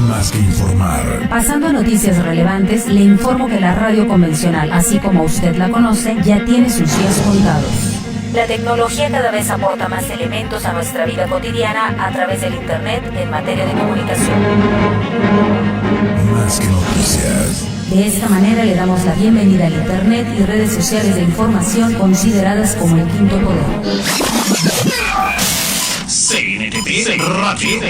Más que informar. Pasando a noticias relevantes, le informo que la radio convencional, así como usted la conoce, ya tiene sus días contados. La tecnología cada vez aporta más elementos a nuestra vida cotidiana a través del Internet en materia de comunicación. Más que noticias. De esta manera le damos la bienvenida al Internet y redes sociales de información consideradas como el quinto poder. CNTP Radio.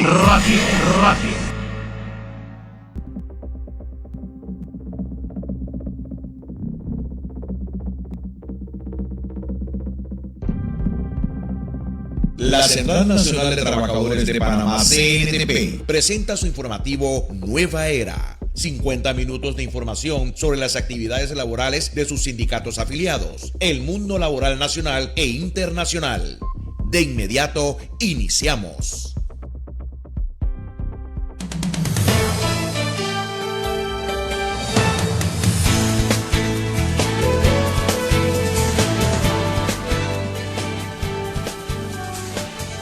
La Central Nacional de Trabajadores de Panamá, CNTP, presenta su informativo Nueva Era. 50 minutos de información sobre las actividades laborales de sus sindicatos afiliados, el mundo laboral nacional e internacional. De inmediato, iniciamos.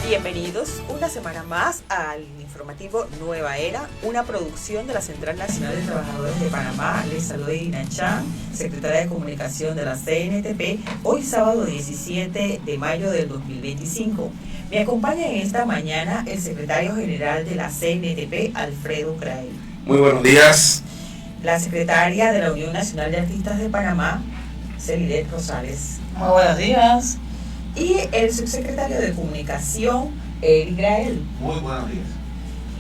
Bienvenidos una semana más al informativo Nueva Era, una producción de la Central Nacional de Trabajadores de Panamá. Les saluda Irina Chan, secretaria de Comunicación de la CNTP, hoy sábado 17 de mayo del 2025. Me acompaña en esta mañana el secretario general de la CNTP, Alfredo Grael. Muy buenos días. La secretaria de la Unión Nacional de Artistas de Panamá, Celidet Rosales. Muy buenos días. Y el subsecretario de Comunicación, Eric Grael. Muy buenos días.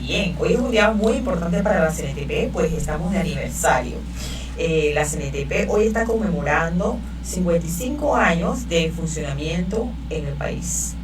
Bien, hoy es un día muy importante para la CNTP, pues estamos de aniversario. La CNTP hoy está conmemorando 55 años de funcionamiento en el país.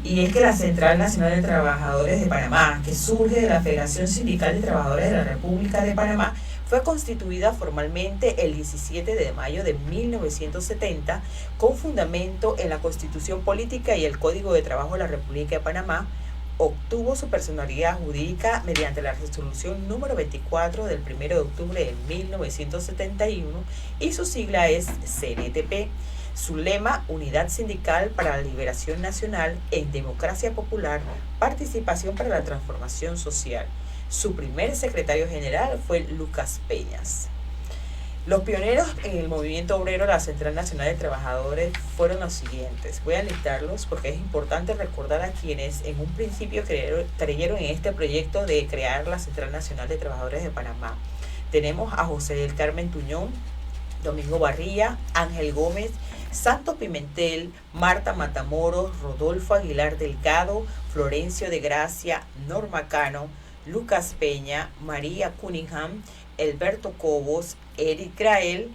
Y es que la Central Nacional de Trabajadores de Panamá, que surge de la Federación Sindical de Trabajadores de la República de Panamá, fue constituida formalmente el 17 de mayo de 1970 con fundamento en la Constitución Política y el Código de Trabajo de la República de Panamá. Obtuvo su personalidad jurídica mediante la resolución número 24 del 1 de octubre de 1971 y su sigla es CNTP. Su lema, Unidad Sindical para la Liberación Nacional en Democracia Popular, Participación para la Transformación Social. Su primer secretario general fue Lucas Peñas. Los pioneros en el movimiento obrero de la Central Nacional de Trabajadores fueron los siguientes. Voy a listarlos porque es importante recordar a quienes en un principio creyeron en este proyecto de crear la Central Nacional de Trabajadores de Panamá. Tenemos a José del Carmen Tuñón, Domingo Barría, Ángel Gómez, Santos Pimentel, Marta Matamoros, Rodolfo Aguilar Delgado, Florencio de Gracia, Norma Cano, Lucas Peña, María Cunningham, Alberto Cobos, Eric Grael,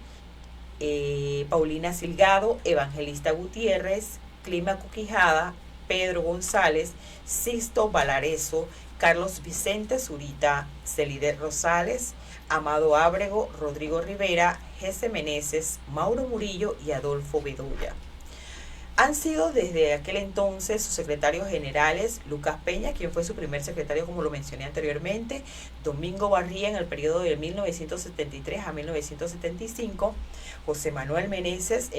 Paulina Silgado, Evangelista Gutiérrez, Clima Cuquijada, Pedro González, Sisto Valareso, Carlos Vicente Zurita, Celidet Rosales, Amado Ábrego, Rodrigo Rivera, Jesse Meneses, Mauro Murillo y Adolfo Bedoya. Han sido desde aquel entonces sus secretarios generales Lucas Peña, quien fue su primer secretario como lo mencioné anteriormente, Domingo Barría en el periodo de 1973 a 1975, José Manuel Meneses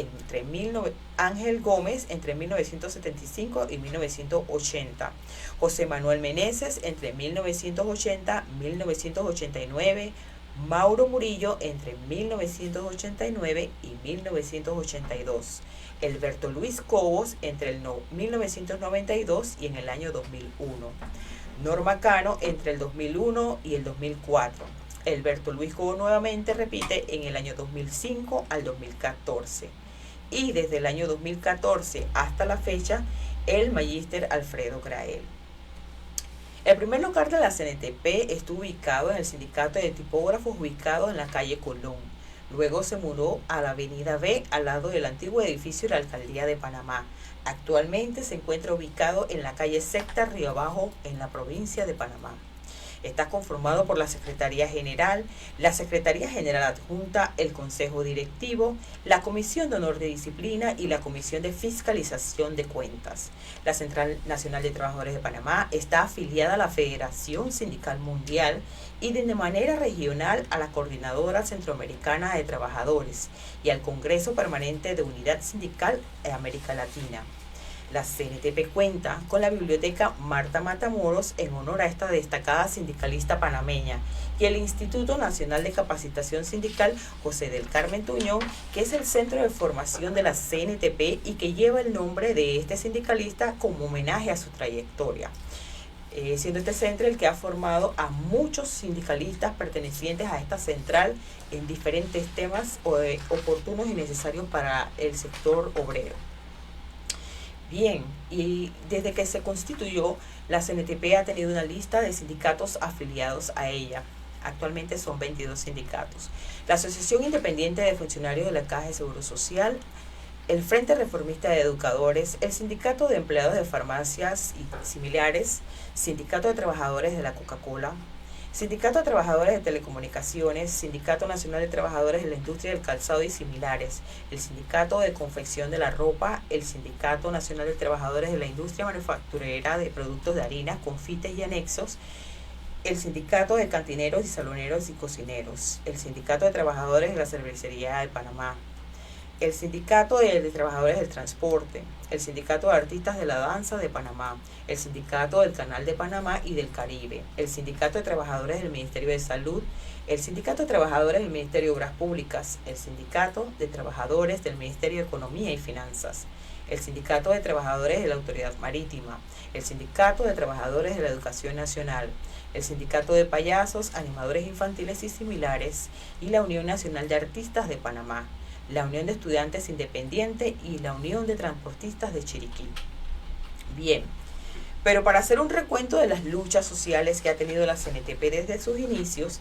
Ángel Gómez entre 1975 y 1980, José Manuel Meneses entre 1980 y 1989, Mauro Murillo entre 1989 y 1982, Alberto Luis Cobos entre el 1992 y en el año 2001, Norma Cano entre el 2001 y el 2004, Alberto Luis Cobos nuevamente repite en el año 2005 al 2014 y desde el año 2014 hasta la fecha el magíster Alfredo Grael. El primer local de la CNTP estuvo ubicado en el sindicato de tipógrafos ubicado en la calle Colón. Luego se mudó a la avenida B al lado del antiguo edificio de la Alcaldía de Panamá. Actualmente se encuentra ubicado en la calle Secta Río Abajo en la provincia de Panamá. Está conformado por la Secretaría General, la Secretaría General Adjunta, el Consejo Directivo, la Comisión de Honor de Disciplina y la Comisión de Fiscalización de Cuentas. La Central Nacional de Trabajadores de Panamá está afiliada a la Federación Sindical Mundial y de manera regional a la Coordinadora Centroamericana de Trabajadores y al Congreso Permanente de Unidad Sindical de América Latina. La CNTP cuenta con la Biblioteca Marta Matamoros en honor a esta destacada sindicalista panameña y el Instituto Nacional de Capacitación Sindical José del Carmen Tuñón, que es el centro de formación de la CNTP y que lleva el nombre de este sindicalista como homenaje a su trayectoria. Siendo este centro el que ha formado a muchos sindicalistas pertenecientes a esta central en diferentes temas oportunos y necesarios para el sector obrero. Bien, y desde que se constituyó, la CNTP ha tenido una lista de sindicatos afiliados a ella. Actualmente son 22 sindicatos. La Asociación Independiente de Funcionarios de la Caja de Seguro Social, el Frente Reformista de Educadores, el Sindicato de Empleados de Farmacias y similares, Sindicato de Trabajadores de la Coca-Cola, Sindicato de Trabajadores de Telecomunicaciones, Sindicato Nacional de Trabajadores de la Industria del Calzado y similares, el Sindicato de Confección de la Ropa, el Sindicato Nacional de Trabajadores de la Industria Manufacturera de Productos de Harina, Confites y Anexos, el Sindicato de Cantineros y Saloneros y Cocineros, el Sindicato de Trabajadores de la Cervecería de Panamá, el Sindicato de Trabajadores del Transporte, el Sindicato de Artistas de la Danza de Panamá, el Sindicato del Canal de Panamá y del Caribe, el Sindicato de Trabajadores del Ministerio de Salud, el Sindicato de Trabajadores del Ministerio de Obras Públicas, el Sindicato de Trabajadores del Ministerio de Economía y Finanzas, el Sindicato de Trabajadores de la Autoridad Marítima, el Sindicato de Trabajadores de la Educación Nacional, el Sindicato de Payasos, Animadores Infantiles y similares y la Unión Nacional de Artistas de Panamá, la Unión de Estudiantes Independiente y la Unión de Transportistas de Chiriquí. Bien, pero para hacer un recuento de las luchas sociales que ha tenido la CNTP desde sus inicios,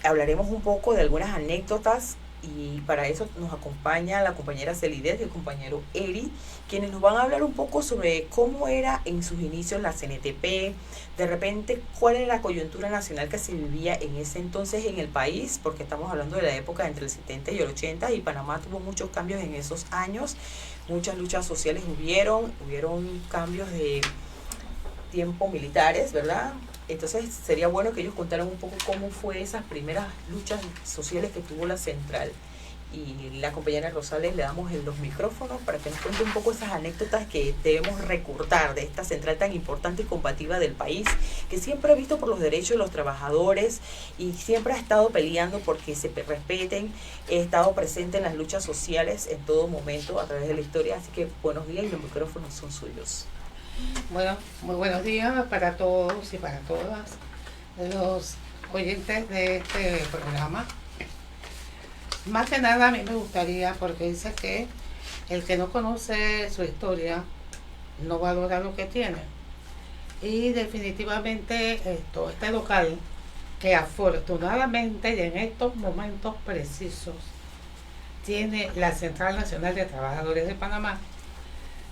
hablaremos un poco de algunas anécdotas y para eso nos acompaña la compañera Celidez y el compañero Eri, quienes nos van a hablar un poco sobre cómo era en sus inicios la CNTP, de repente cuál era la coyuntura nacional que se vivía en ese entonces en el país, porque estamos hablando de la época entre el 70 y el 80 y Panamá tuvo muchos cambios en esos años, muchas luchas sociales hubieron cambios de tiempo militares, ¿verdad? Entonces sería bueno que ellos contaran un poco cómo fue esas primeras luchas sociales que tuvo la central. Y la compañera Rosales le damos los micrófonos para que nos cuente un poco esas anécdotas que debemos recordar de esta central tan importante y combativa del país, que siempre ha visto por los derechos de los trabajadores y siempre ha estado peleando porque se respeten, ha estado presente en las luchas sociales en todo momento a través de la historia. Así que buenos días y los micrófonos son suyos. Bueno, muy buenos días para todos y para todas los oyentes de este programa. Más que nada a mí me gustaría, porque dice que el que no conoce su historia no valora lo que tiene. Y definitivamente este local, que afortunadamente y en estos momentos precisos tiene la Central Nacional de Trabajadores de Panamá,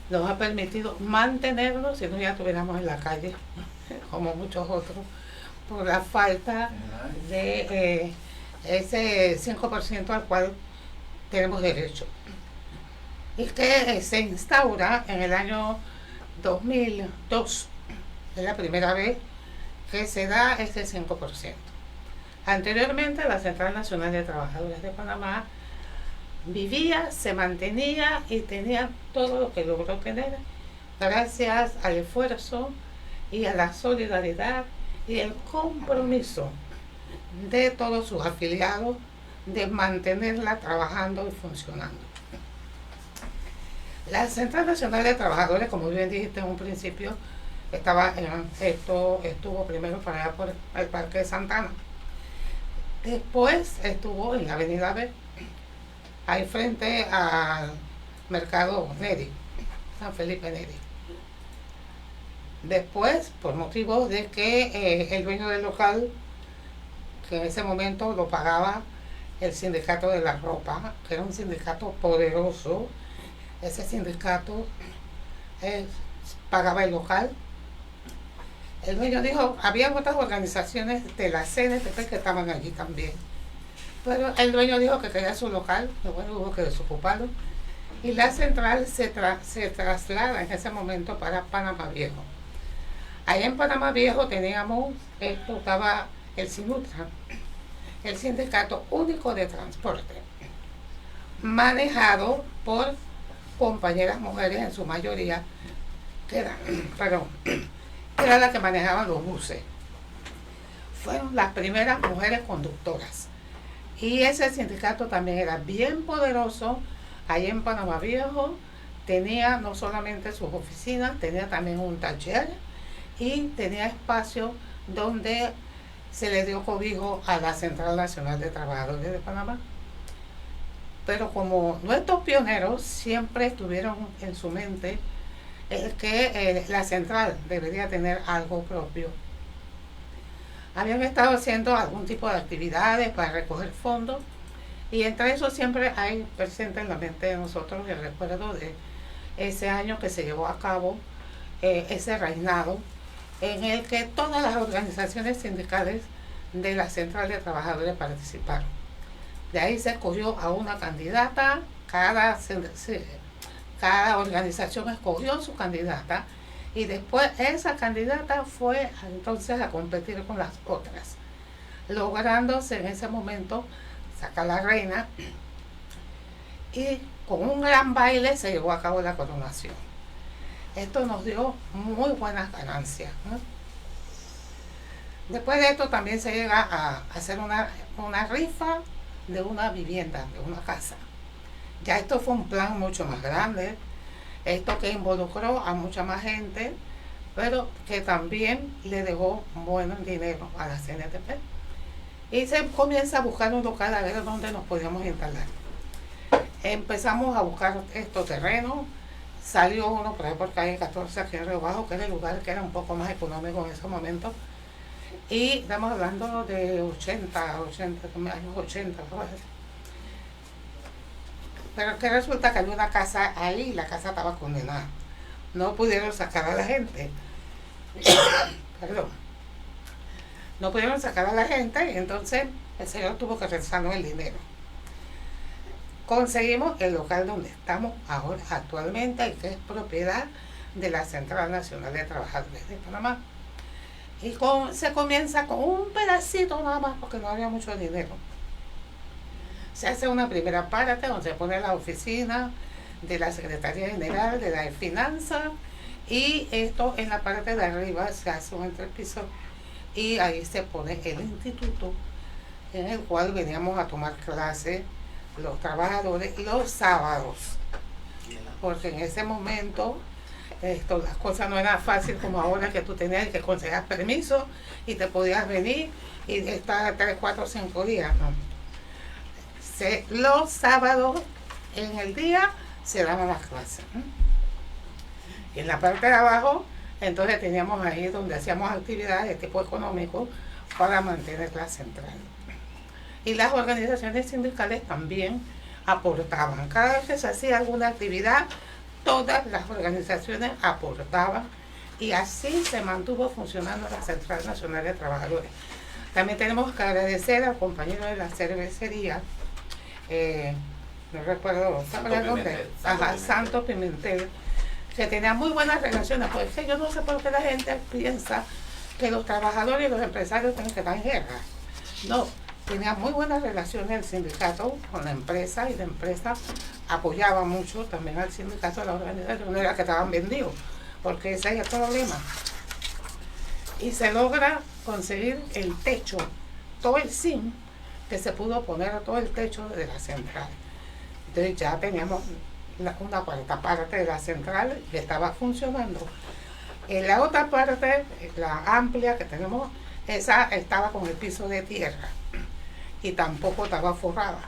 nos ha permitido mantenernos, si no ya estuviéramos en la calle, como muchos otros, por la falta de ese 5% al cual tenemos derecho. Y que se instaura en el año 2002, es la primera vez que se da ese 5%. Anteriormente la Central Nacional de Trabajadores de Panamá vivía, se mantenía y tenía todo lo que logró tener gracias al esfuerzo y a la solidaridad y el compromiso de todos sus afiliados de mantenerla trabajando y funcionando. La Central Nacional de Trabajadores, como bien dijiste en un principio, estuvo primero para allá por el Parque de Santana, después estuvo en la Avenida B, ahí frente al mercado Neri, San Felipe Neri. Después, por motivos de que el dueño del local, que en ese momento lo pagaba el sindicato de la ropa, que era un sindicato poderoso, ese sindicato pagaba el local. El dueño dijo, había otras organizaciones de la CNTP que estaban allí también, pero el dueño dijo que quería su local, bueno, hubo que desocuparlo, y la central se traslada en ese momento para Panamá Viejo. Allá en Panamá Viejo estaba el SINUTRA, el Sindicato Único de Transporte, manejado por compañeras mujeres en su mayoría, perdón, que era la que manejaba los buses. Fueron las primeras mujeres conductoras. Y ese sindicato también era bien poderoso. Allí en Panamá Viejo tenía no solamente sus oficinas, tenía también un taller y tenía espacio donde se le dio cobijo a la Central Nacional de Trabajadores de Panamá. Pero como nuestros pioneros siempre estuvieron en su mente que la central debería tener algo propio. Habían estado haciendo algún tipo de actividades para recoger fondos y entre eso siempre hay presente en la mente de nosotros el recuerdo de ese año que se llevó a cabo ese reinado en el que todas las organizaciones sindicales de la Central de Trabajadores participaron. De ahí se escogió a una candidata, cada organización escogió su candidata y después esa candidata fue entonces a competir con las otras, lográndose en ese momento sacar la reina y con un gran baile se llevó a cabo la coronación. Esto nos dio muy buenas ganancias, ¿no? Después de esto también se llega a hacer una rifa de una vivienda, de una casa. Ya esto fue un plan mucho más grande, esto que involucró a mucha más gente, pero que también le dejó buen dinero a la CNTP. Y se comienza a buscar un local a ver dónde nos podíamos instalar. Empezamos a buscar estos terrenos, salió uno por ahí por calle 14 aquí en Río Bajo, que era el lugar que era un poco más económico en ese momento. Y estamos hablando de años 80. Pero que resulta que había una casa ahí y la casa estaba condenada. No pudieron sacar a la gente. Perdón. No pudieron sacar a la gente y entonces el señor tuvo que regresarnos el dinero. Conseguimos el local donde estamos ahora actualmente y que es propiedad de la Central Nacional de Trabajadores de Panamá. Y se comienza con un pedacito nada más porque no había mucho dinero. Se hace una primera parte donde se pone la oficina de la Secretaría General de la Finanzas y esto en la parte de arriba se hace un entrepiso y ahí se pone el instituto en el cual veníamos a tomar clases los trabajadores los sábados, porque en ese momento las cosas no eran fáciles como ahora, que tú tenías que conseguir permiso y te podías venir y estar 3, 4, 5 días, ¿no? Los sábados en el día se daban las clases, ¿no? Y en la parte de abajo entonces teníamos ahí donde hacíamos actividades de tipo económico para mantener la central. Y las organizaciones sindicales también aportaban. Cada vez que se hacía alguna actividad, todas las organizaciones aportaban y así se mantuvo funcionando la Central Nacional de Trabajadores. También tenemos que agradecer al compañero de la cervecería, no recuerdo, Santo Pimentel, que tenía muy buenas relaciones, porque yo no sé por qué la gente piensa que los trabajadores y los empresarios tienen que estar en guerra. No, tenía muy buenas relaciones el sindicato con la empresa y la empresa apoyaba mucho también al sindicato de la organización, no era que estaban vendidos, porque ese es el problema. Y se logra conseguir el techo, todo el zinc que se pudo poner a todo el techo de la central. Entonces ya teníamos una cuarta parte de la central que estaba funcionando. En la otra parte, la amplia que tenemos, esa estaba con el piso de tierra y tampoco estaba forrada.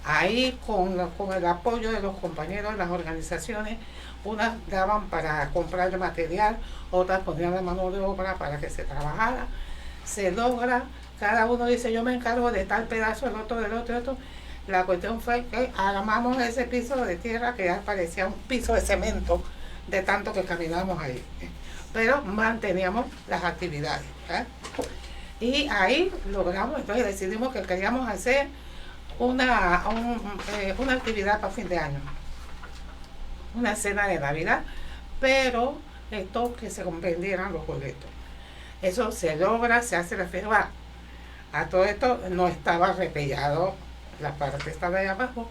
Ahí con el apoyo de los compañeros de las organizaciones, unas daban para comprar el material, otras ponían la mano de obra para que se trabajara. Se logra, cada uno dice yo me encargo de tal pedazo, el otro del otro, el otro. La cuestión fue que armamos ese piso de tierra que ya parecía un piso de cemento de tanto que caminamos ahí. Pero manteníamos las actividades, ¿eh? Y ahí logramos, entonces decidimos que queríamos hacer una actividad para fin de año, una cena de Navidad, pero esto que se vendieran los boletos. Eso se logra, se hace la firma. A todo esto no estaba repellado, la parte estaba de abajo,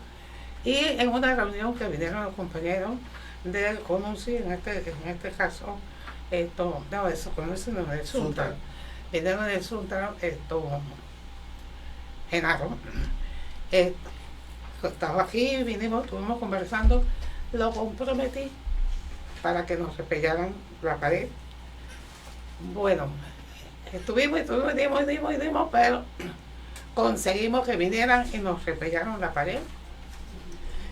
y en una reunión que vinieron los compañeros, del CONUCI, en este caso, no, eso CONUCI no es el Sultan, vinieron del Sultan, Genaro, estaba aquí, estuvimos conversando, lo comprometí para que nos repellaran la pared. Bueno, estuvimos, pero conseguimos que vinieran y nos repellaron la pared.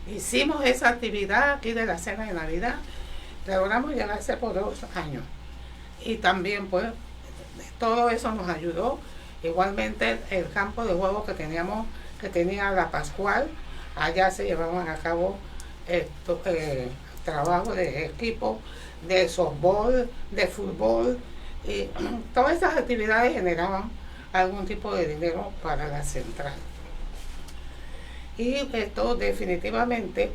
Hicimos esa actividad aquí de la cena de Navidad, logramos llegarse por 2 años. Y también, pues, todo eso nos ayudó. Igualmente, el campo de juego que tenía la Pascual, allá se llevaban a cabo trabajo de equipo, de softball, de fútbol, y todas esas actividades generaban algún tipo de dinero para la central. Y esto definitivamente,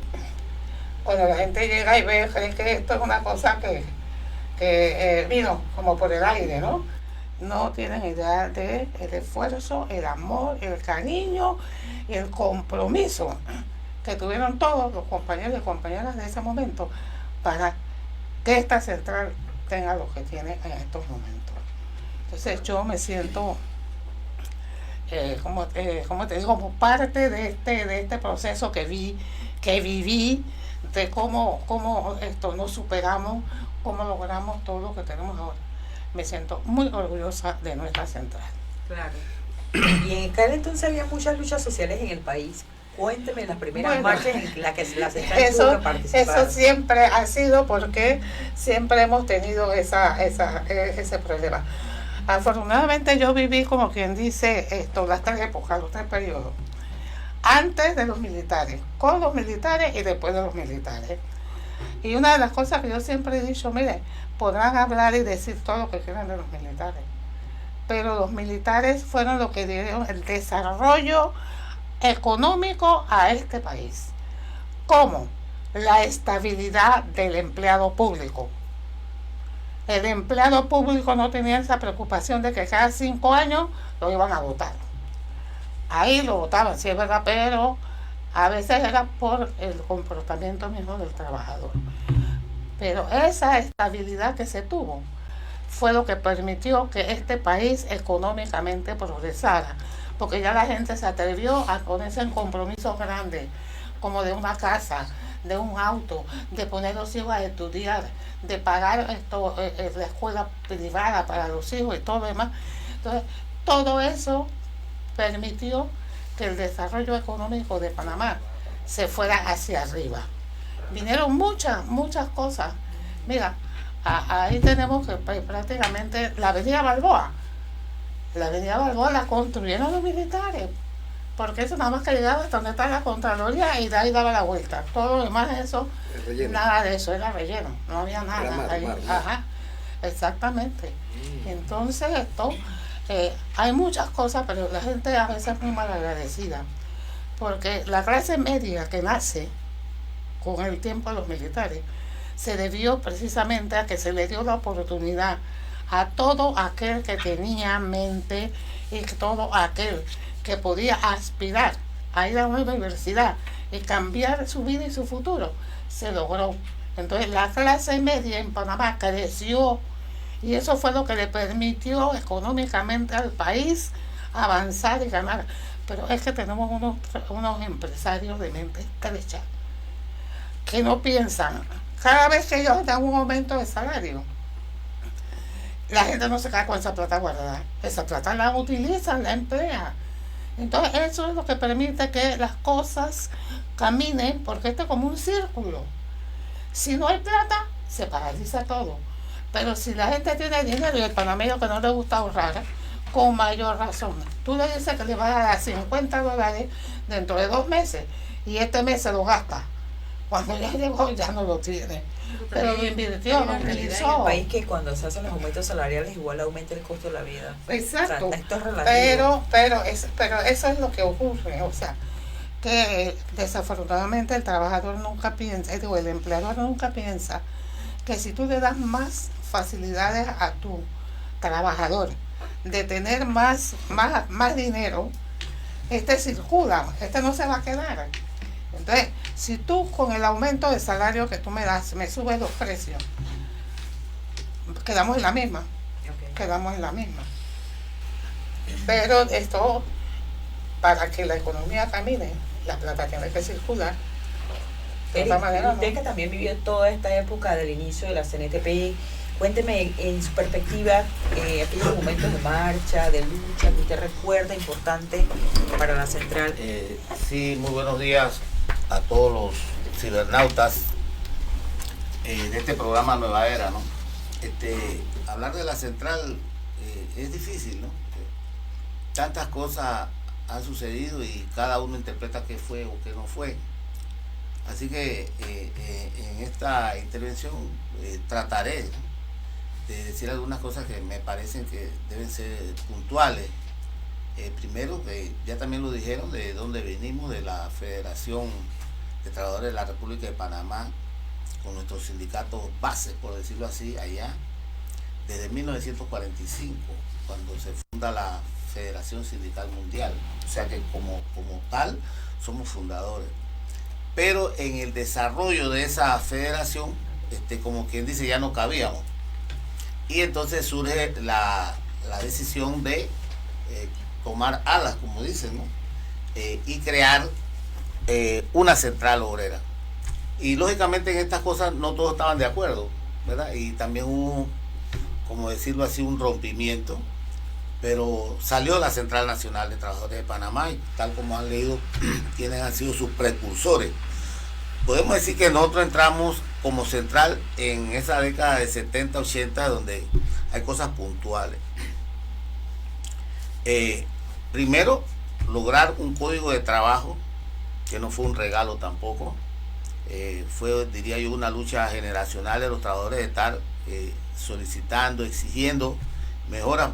cuando la gente llega y ve, cree que esto es una cosa que vino como por el aire, ¿no? No tienen idea del esfuerzo, el amor, el cariño y el compromiso que tuvieron todos los compañeros y compañeras de ese momento para que esta central tenga lo que tiene en estos momentos. Entonces yo me siento, como te digo, como parte de este proceso que viví, de cómo nos superamos, cómo logramos todo lo que tenemos ahora. Me siento muy orgullosa de nuestra central. Claro. Y en aquel entonces había muchas luchas sociales en el país. Cuénteme las primeras marchas en las que la central tuvo que participar. Eso siempre ha sido porque siempre hemos tenido ese problema. Afortunadamente yo viví, como quien dice, las 3 épocas, los 3 periodos. Antes de los militares, con los militares y después de los militares. Y una de las cosas que yo siempre he dicho, mire, podrán hablar y decir todo lo que quieran de los militares, pero los militares fueron los que dieron el desarrollo económico a este país. ¿Cómo? La estabilidad del empleado público. El empleado público no tenía esa preocupación de que cada 5 años lo iban a votar. Ahí lo votaban, sí es verdad, pero a veces era por el comportamiento mismo del trabajador. Pero esa estabilidad que se tuvo fue lo que permitió que este país económicamente progresara, porque ya la gente se atrevió a ponerse en compromisos grandes, como de una casa, de un auto, de poner los hijos a estudiar, de pagar la escuela privada para los hijos y todo lo demás. Entonces, todo eso permitió que el desarrollo económico de Panamá se fuera hacia arriba. Vinieron muchas cosas. Mira, ahí tenemos que prácticamente la avenida Balboa. La avenida Balboa la construyeron los militares, porque eso nada más que llegaba hasta donde está la Contraloría y de ahí daba la vuelta. Todo lo demás, eso, nada de eso, era relleno, no había nada. Ahí. Ajá, exactamente. Entonces hay muchas cosas, pero la gente a veces es muy mal agradecida, porque la clase media que nace con el tiempo de los militares se debió precisamente a que se le dio la oportunidad a todo aquel que tenía mente y todo aquel que podía aspirar a ir a una universidad y cambiar su vida y su futuro, se logró. Entonces la clase media en Panamá creció y eso fue lo que le permitió económicamente al país avanzar y ganar. Pero es que tenemos unos empresarios de mente estrecha que no piensan. Cada vez que ellos dan un aumento de salario, la gente no se queda con esa plata guardada. Esa plata la utilizan, la emplean. Entonces eso es lo que permite que las cosas caminen, porque esto es como un círculo. Si no hay plata, se paraliza todo. Pero si la gente tiene dinero y el panameño que no le gusta ahorrar, con mayor razón. Tú le dices que le vas a dar $50 dentro de 2 meses y este mes se lo gasta. Cuando ya llegó ya no lo tiene. Pero lo invirtió, lo utilizó. En el país que cuando se hacen los aumentos salariales igual aumenta el costo de la vida. Exacto. O sea, esto es relativo. Pero eso es lo que ocurre. O sea, que desafortunadamente el trabajador nunca piensa, el empleador nunca piensa que si tú le das más facilidades a tu trabajador de tener más dinero, circula, no se va a quedar. Entonces, si tú con el aumento de salario que tú me das, me subes los precios, quedamos en la misma, quedamos en la misma. Pero esto, para que la economía camine, la plata tiene que circular. De otra manera, no. Usted que también vivió toda esta época del inicio de la CNTP, cuénteme en su perspectiva aquellos momentos de marcha, de lucha que usted recuerda importante para la central. Sí, muy buenos días a todos los cibernautas de este programa Nueva Era, ¿no? Hablar de la central es difícil, ¿no? Tantas cosas han sucedido y cada uno interpreta qué fue o qué no fue. Así que en esta intervención trataré, ¿no?, de decir algunas cosas que me parecen que deben ser puntuales. Primero, que ya también lo dijeron, de dónde venimos, de la Federación de Trabajadores de la República de Panamá, con nuestros sindicatos bases, por decirlo así, allá, desde 1945, cuando se funda la Federación Sindical Mundial. O sea que como tal somos fundadores. Pero en el desarrollo de esa federación, como quien dice, ya no cabíamos. Y entonces surge la decisión de tomar alas, como dicen, ¿no? Y crear una central obrera. Y lógicamente en estas cosas no todos estaban de acuerdo, ¿verdad? Y también hubo, como decirlo así, un rompimiento, pero salió la Central Nacional de Trabajadores de Panamá y, tal como han leído, quienes han sido sus precursores. Podemos decir que nosotros entramos como central en esa década de 70, 80, donde hay cosas puntuales. Primero, lograr un código de trabajo, que no fue un regalo tampoco. Fue, diría yo, una lucha generacional de los trabajadores de estar solicitando, exigiendo mejoras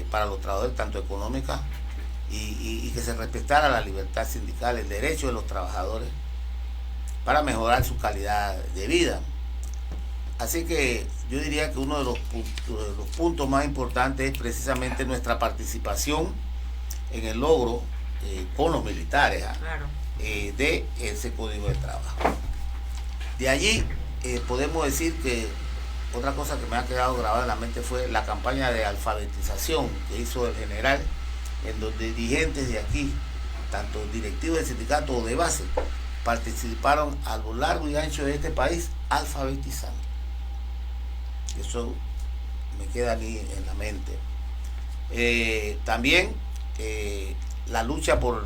para los trabajadores, tanto económicas, y que se respetara la libertad sindical, el derecho de los trabajadores, para mejorar su calidad de vida. Así que yo diría que uno de los puntos más importantes es precisamente nuestra participación en el logro con los militares, Claro. De ese código de trabajo. De allí podemos decir que otra cosa que me ha quedado grabada en la mente fue la campaña de alfabetización que hizo el general, en donde dirigentes de aquí, tanto directivos del sindicato o de base, participaron a lo largo y ancho de este país alfabetizando. Eso me queda a mí en la mente. También la lucha por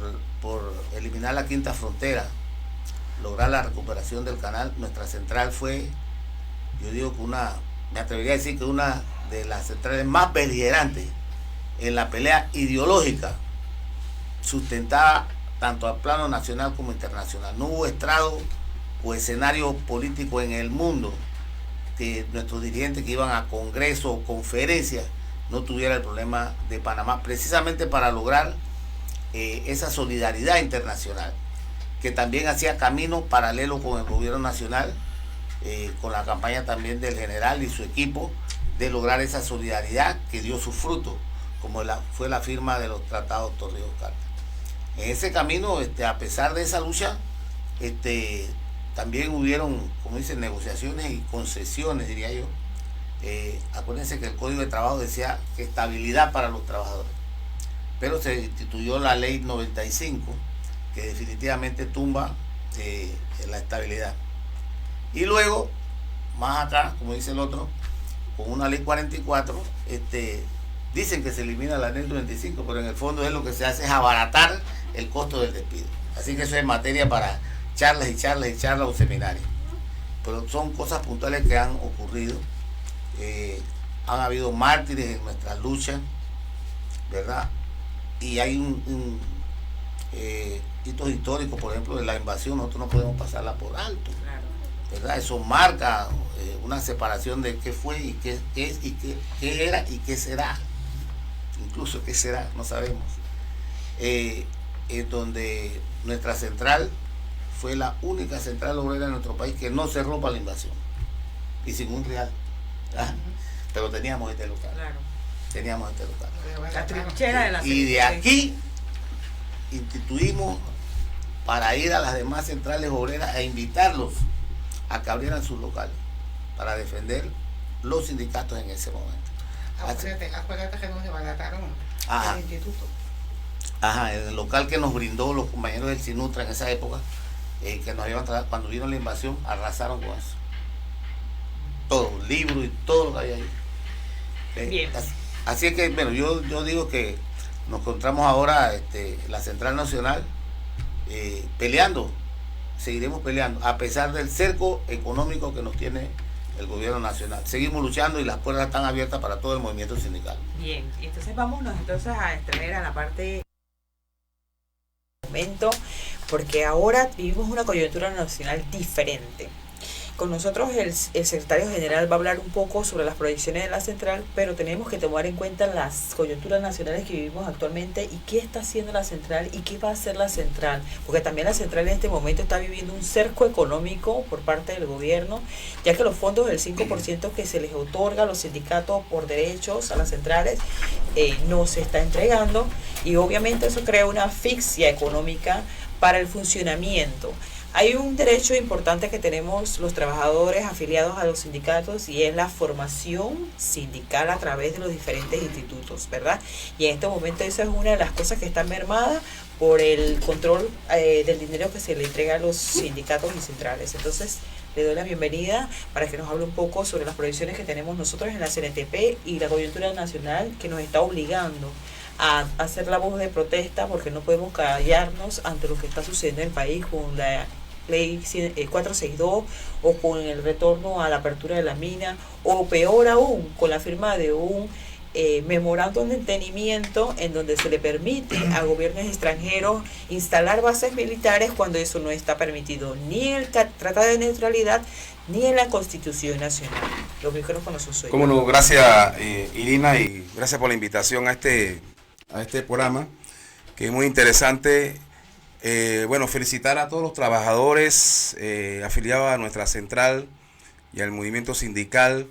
eliminar la quinta frontera, lograr la recuperación del canal. Nuestra central fue, yo digo que me atrevería a decir que una de las centrales más beligerantes en la pelea ideológica, sustentada tanto al plano nacional como internacional. No hubo estrado o escenario político en el mundo que nuestros dirigentes que iban a congresos o conferencias no tuviera el problema de Panamá, precisamente para lograr esa solidaridad internacional, que también hacía camino paralelo con el gobierno nacional, con la campaña también del general y su equipo, de lograr esa solidaridad que dio su fruto, como fue la firma de los tratados Torrijos-Carta. En ese camino, a pesar de esa lucha, también hubieron, como dicen, negociaciones y concesiones, diría yo. Acuérdense que el Código de Trabajo decía que estabilidad para los trabajadores, pero se instituyó la Ley 95, que definitivamente tumba la estabilidad. Y luego, más acá, como dice el otro, con una Ley 44, dicen que se elimina la Ley 95, pero en el fondo es lo que se hace es abaratar el costo del despido. Así que eso es materia para charlas y charlas y charlas o seminarios. Pero son cosas puntuales que han ocurrido. Han habido mártires en nuestras luchas, ¿verdad? Y hay hitos históricos, por ejemplo, de la invasión, nosotros no podemos pasarla por alto, ¿verdad? Eso marca una separación de qué fue y qué es y qué era y qué será. Incluso qué será, no sabemos. Donde nuestra central fue la única central obrera en nuestro país que no cerró para la invasión, y sin un real, ¿verdad? Pero teníamos este local. Claro. Teníamos este local. La trinchera de la Y de aquí instituimos para ir a las demás centrales obreras e invitarlos a que abrieran sus locales para defender los sindicatos en ese momento. Acuérdate que nos desbarataron Ajá. el instituto. Ajá, el local que nos brindó los compañeros del Sinutra en esa época, que nos iban a traer, cuando vino la invasión, arrasaron con eso. Todo, libros y todo lo que había ahí. Bien. Así es que, bueno, yo digo que nos encontramos ahora la Central Nacional peleando, seguiremos peleando, a pesar del cerco económico que nos tiene el gobierno nacional. Seguimos luchando y las puertas están abiertas para todo el movimiento sindical. Bien, entonces vámonos entonces a extraer a la parte momento, porque ahora vivimos una coyuntura nacional diferente. Con nosotros el secretario general va a hablar un poco sobre las proyecciones de la central, pero tenemos que tomar en cuenta las coyunturas nacionales que vivimos actualmente y qué está haciendo la central y qué va a hacer la central, porque también la central en este momento está viviendo un cerco económico por parte del gobierno, ya que los fondos del 5% que se les otorga a los sindicatos por derechos a las centrales no se está entregando, y obviamente eso crea una asfixia económica para el funcionamiento. Hay un derecho importante que tenemos los trabajadores afiliados a los sindicatos, y es la formación sindical a través de los diferentes institutos, ¿verdad? Y en este momento esa es una de las cosas que está mermada por el control del dinero que se le entrega a los sindicatos y centrales. Entonces, le doy la bienvenida para que nos hable un poco sobre las proyecciones que tenemos nosotros en la CNTP y la coyuntura nacional que nos está obligando a hacer la voz de protesta, porque no podemos callarnos ante lo que está sucediendo en el país con la ley 462 o con el retorno a la apertura de la mina, o peor aún, con la firma de un memorándum de entendimiento en donde se le permite a gobiernos extranjeros instalar bases militares cuando eso no está permitido ni en el Tratado de Neutralidad ni en la Constitución Nacional. Los micrófonos son suyos. Cómo no, gracias Irina, y gracias por la invitación a este programa, que es muy interesante. Bueno, felicitar a todos los trabajadores afiliados a nuestra central y al movimiento sindical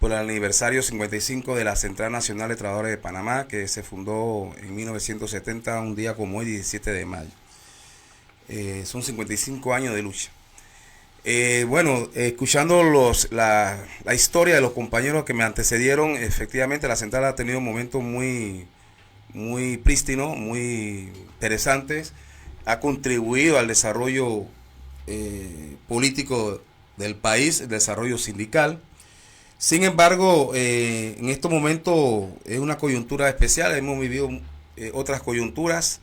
por el aniversario 55 de la Central Nacional de Trabajadores de Panamá, que se fundó en 1970, un día como hoy, 17 de mayo. Son 55 años de lucha. Bueno, escuchando la historia de los compañeros que me antecedieron, efectivamente la central ha tenido momentos muy prístinos, muy interesantes. Ha contribuido al desarrollo político del país, el desarrollo sindical. Sin embargo, en estos momentos es una coyuntura especial. Hemos vivido otras coyunturas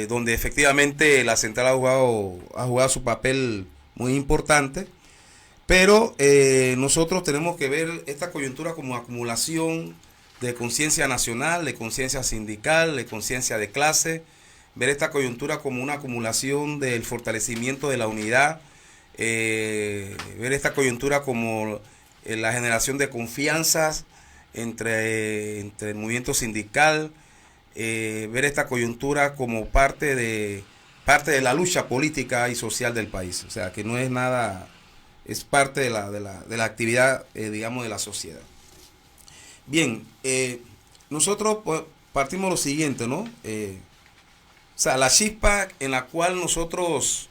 donde efectivamente la central ha jugado su papel muy importante, pero nosotros tenemos que ver esta coyuntura como acumulación de conciencia nacional, de conciencia sindical, de conciencia de clase, ver esta coyuntura como una acumulación del fortalecimiento de la unidad, ver esta coyuntura como la generación de confianzas entre el movimiento sindical, ver esta coyuntura como parte de la lucha política y social del país. O sea, que no es nada, es parte de la actividad, digamos, de la sociedad. Bien, nosotros pues, partimos lo siguiente, ¿no? O sea, la chispa en la cual nosotros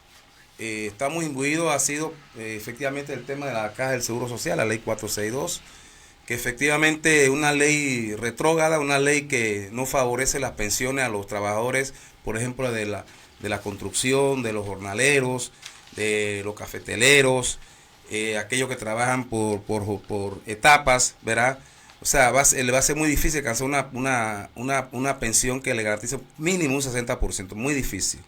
estamos imbuidos ha sido efectivamente el tema de la Caja del Seguro Social, la ley 462, que efectivamente es una ley retrógrada, una ley que no favorece las pensiones a los trabajadores, por ejemplo, de la construcción, de los jornaleros, de los cafeteleros, aquellos que trabajan por etapas, ¿verdad? O sea, le va a ser muy difícil alcanzar una pensión que le garantice mínimo un 60%, muy difícil.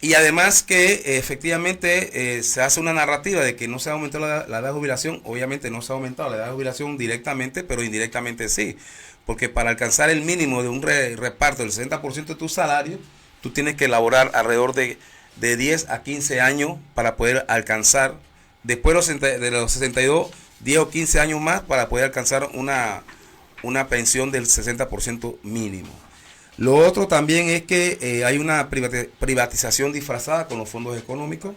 Y además que efectivamente se hace una narrativa de que no se ha aumentado la edad de jubilación. Obviamente no se ha aumentado la edad de jubilación directamente, pero indirectamente sí. Porque para alcanzar el mínimo de un reparto del 60% de tu salario, tú tienes que elaborar alrededor de 10 a 15 años para poder alcanzar, después de los 62, 10 o 15 años más para poder alcanzar una pensión del 60% mínimo. Lo otro también es que hay una privatización disfrazada con los fondos económicos,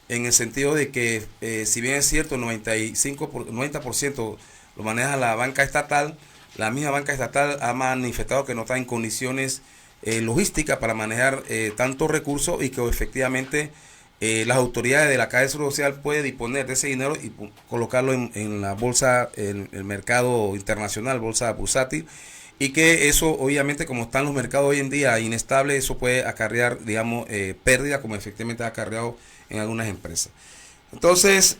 en el sentido de que si bien es cierto el 90% lo maneja la banca estatal, la misma banca estatal ha manifestado que no está en condiciones logística para manejar tantos recursos y que efectivamente las autoridades de la Caja de Seguro Social pueden disponer de ese dinero y colocarlo en la bolsa, en el mercado internacional, bolsa bursátil, y que eso obviamente, como están los mercados hoy en día inestables, eso puede acarrear, digamos, pérdida, como efectivamente ha acarreado en algunas empresas. Entonces,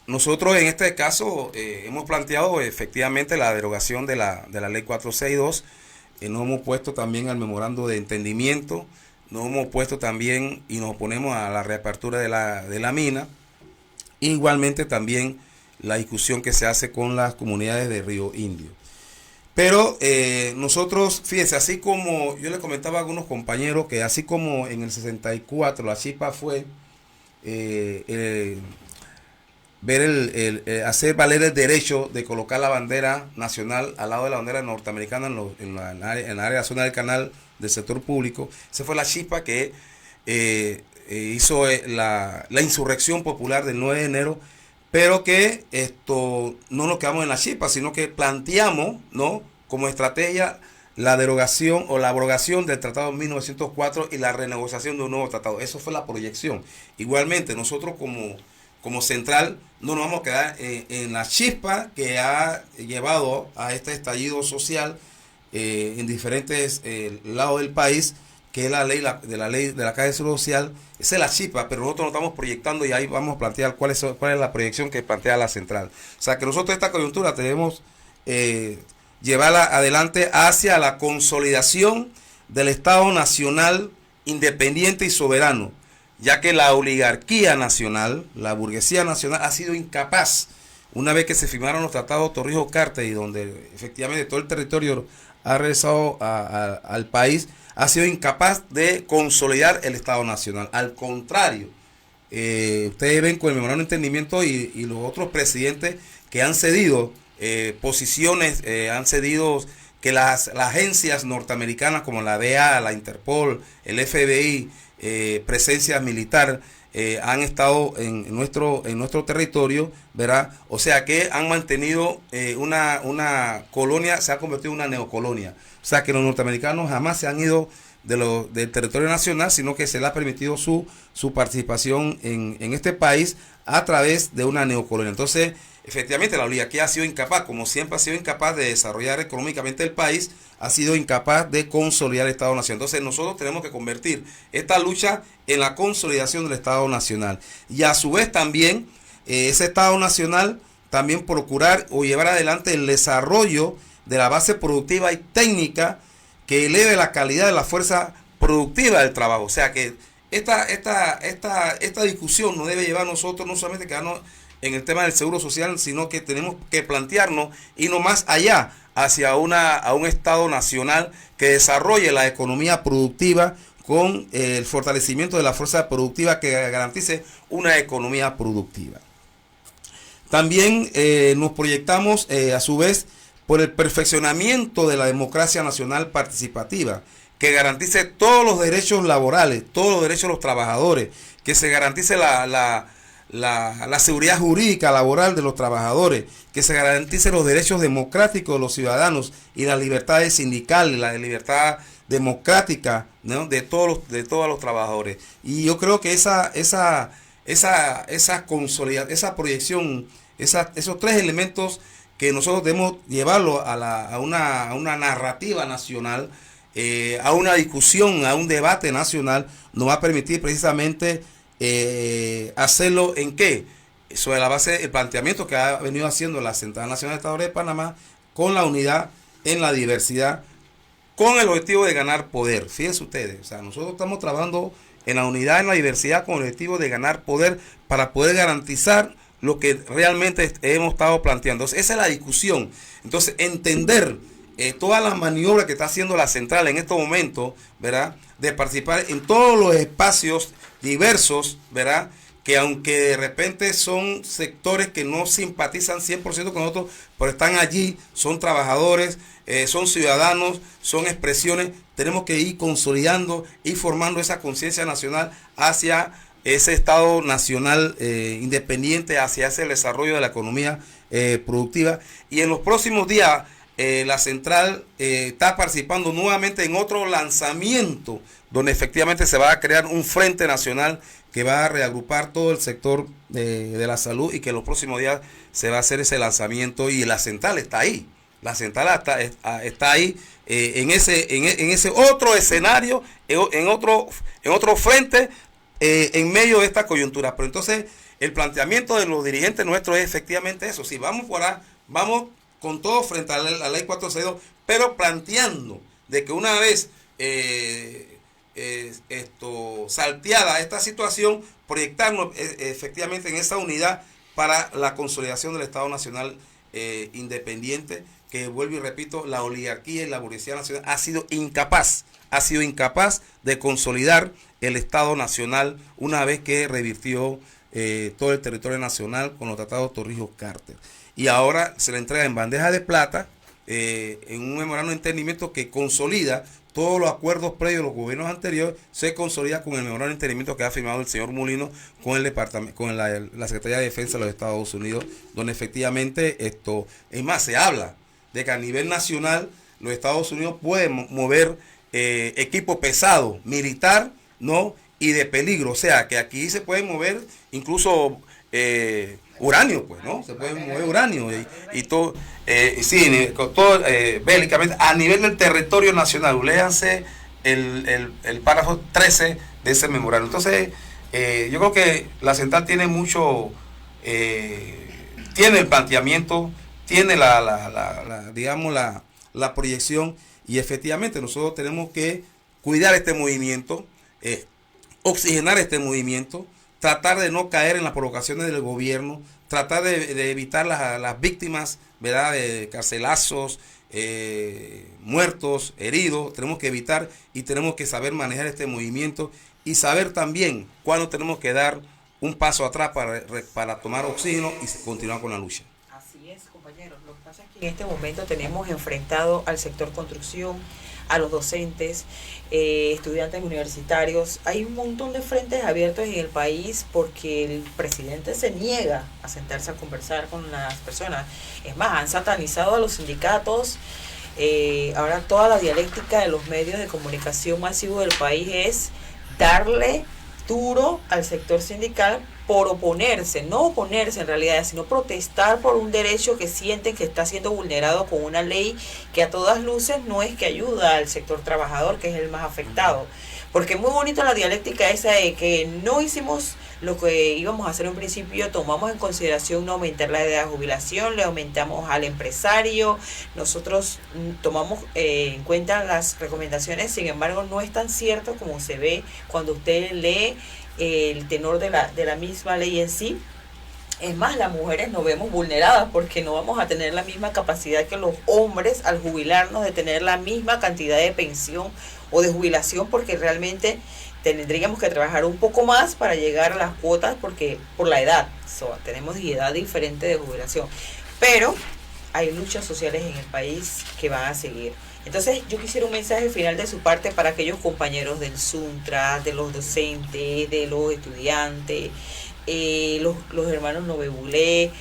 nosotros en este caso hemos planteado efectivamente la derogación de la ley 462, nos hemos puesto también al memorando de entendimiento, nos hemos puesto también y nos oponemos a la reapertura de la mina, igualmente también la discusión que se hace con las comunidades de Río Indio. Pero nosotros, fíjense, así como yo le comentaba a algunos compañeros que así como en el 64 la chispa fue hacer valer el derecho de colocar la bandera nacional al lado de la bandera norteamericana en la área de la zona del canal del sector público. Esa fue la chispa que hizo la insurrección popular del 9 de enero, pero que no nos quedamos en la chispa, sino que planteamos, ¿no?, como estrategia la derogación o la abrogación del Tratado de 1904 y la renegociación de un nuevo tratado. Eso fue la proyección. Igualmente, nosotros como central no nos vamos a quedar en la chispa que ha llevado a este estallido social en diferentes lados del país, que es la ley de la Caja de Seguro Social. Esa es la chispa, pero nosotros nos estamos proyectando y ahí vamos a plantear cuál es la proyección que plantea la central. O sea, que nosotros esta coyuntura debemos llevarla adelante hacia la consolidación del Estado nacional independiente y soberano, ya que la oligarquía nacional, la burguesía nacional, ha sido incapaz, una vez que se firmaron los tratados Torrijos-Carter y donde efectivamente todo el territorio ha regresado al país, ha sido incapaz de consolidar el Estado nacional. Al contrario, ustedes ven con el memorando de entendimiento y los otros presidentes que han cedido posiciones, han cedido que las agencias norteamericanas como la DEA, la Interpol, el FBI, presencia militar, han estado en nuestro territorio, ¿verdad? O sea que han mantenido una colonia, se ha convertido en una neocolonia. O sea que los norteamericanos jamás se han ido del territorio nacional, sino que se les ha permitido su participación en este país a través de una neocolonia. Entonces, efectivamente, la oligarquía ha sido incapaz, como siempre ha sido incapaz de desarrollar económicamente el país, ha sido incapaz de consolidar el Estado Nacional. Entonces nosotros tenemos que convertir esta lucha en la consolidación del Estado Nacional. Y a su vez también, ese Estado Nacional, también procurar o llevar adelante el desarrollo de la base productiva y técnica que eleve la calidad de la fuerza productiva del trabajo. O sea que esta discusión nos debe llevar a nosotros no solamente quedarnos en el tema del seguro social, sino que tenemos que plantearnos irnos más allá, hacia a un Estado nacional que desarrolle la economía productiva con el fortalecimiento de la fuerza productiva que garantice una economía productiva. También nos proyectamos a su vez por el perfeccionamiento de la democracia nacional participativa, que garantice todos los derechos laborales, todos los derechos de los trabajadores, que se garantice la seguridad jurídica laboral de los trabajadores, que se garantice los derechos democráticos de los ciudadanos y las libertades sindicales, la libertad democrática, ¿no?, de todos los trabajadores. Y yo creo que esa proyección, esos tres elementos que nosotros debemos llevarlo a una narrativa nacional, a una discusión, a un debate nacional, nos va a permitir precisamente hacerlo en qué, sobre la base del planteamiento que ha venido haciendo la Central Nacional de Trabajadores de Panamá, con la unidad en la diversidad, con el objetivo de ganar poder. Fíjense ustedes, o sea, nosotros estamos trabajando en la unidad en la diversidad con el objetivo de ganar poder para poder garantizar lo que realmente hemos estado planteando. Entonces, esa es la discusión. Entonces, entender todas las maniobras que está haciendo la Central en estos momentos, ¿verdad?, de participar en todos los espacios diversos, ¿verdad?, que aunque de repente son sectores que no simpatizan 100% con nosotros, pero están allí, son trabajadores, son ciudadanos, son expresiones, tenemos que ir consolidando y formando esa conciencia nacional hacia ese Estado nacional independiente, hacia ese desarrollo de la economía productiva. Y en los próximos días, la central está participando nuevamente en otro lanzamiento donde efectivamente se va a crear un frente nacional que va a reagrupar todo el sector de la salud y que en los próximos días se va a hacer ese lanzamiento y la central está ahí. La central está ahí en ese otro escenario, en otro frente, en medio de esta coyuntura. Pero entonces el planteamiento de los dirigentes nuestros es efectivamente eso. Si vamos por ahí, vamos con todo frente a la ley 462, pero planteando de que una vez salteada esta situación, proyectarnos efectivamente en esa unidad para la consolidación del Estado Nacional independiente, que vuelvo y repito, la oligarquía y la burguesía nacional ha sido incapaz de consolidar el Estado Nacional una vez que revirtió todo el territorio nacional con los tratados Torrijos-Carter. Y ahora se le entrega en bandeja de plata en un memorando de entendimiento que consolida todos los acuerdos previos de los gobiernos anteriores, se consolida con el memorando de entendimiento que ha firmado el señor Mulino con el departamento, con la Secretaría de Defensa de los Estados Unidos, donde efectivamente es más, se habla de que a nivel nacional los Estados Unidos pueden mover equipo pesado, militar, ¿no? Y de peligro, o sea, que aquí se pueden mover incluso uranio, pues, ¿no? Se puede mover uranio y todo, sí, con todo bélicamente a nivel del territorio nacional. Léanse el párrafo 13 de ese memorando. Entonces, yo creo que la central tiene mucho, tiene el planteamiento, tiene digamos, la proyección, y efectivamente nosotros tenemos que cuidar este movimiento, oxigenar este movimiento, tratar de no caer en las provocaciones del gobierno, tratar de evitar las víctimas, ¿verdad?, de carcelazos, muertos, heridos. Tenemos que evitar y tenemos que saber manejar este movimiento y saber también cuándo tenemos que dar un paso atrás para tomar oxígeno y continuar con la lucha. Así es, compañeros. Lo que pasa es que en este momento tenemos enfrentado al sector construcción, a los docentes, estudiantes universitarios. Hay un montón de frentes abiertos en el país porque el presidente se niega a sentarse a conversar con las personas. Es más, han satanizado a los sindicatos. Ahora toda la dialéctica de los medios de comunicación masivos del país es darle duro al sector sindical por oponerse, no oponerse en realidad, sino protestar por un derecho que sienten que está siendo vulnerado con una ley que a todas luces no es que ayuda al sector trabajador, que es el más afectado. Porque es muy bonita la dialéctica esa de que no hicimos lo que íbamos a hacer en principio, tomamos en consideración no aumentar la edad de jubilación, le aumentamos al empresario, nosotros tomamos en cuenta las recomendaciones, sin embargo no es tan cierto como se ve cuando usted lee el tenor de la misma ley en sí. Es más, las mujeres nos vemos vulneradas porque no vamos a tener la misma capacidad que los hombres al jubilarnos de tener la misma cantidad de pensión o de jubilación, porque realmente tendríamos que trabajar un poco más para llegar a las cuotas porque por la edad, tenemos edad diferente de jubilación, pero hay luchas sociales en el país que van a seguir. Entonces yo quisiera un mensaje final de su parte para aquellos compañeros del Suntra, de los docentes, de los estudiantes, los hermanos Novebulé,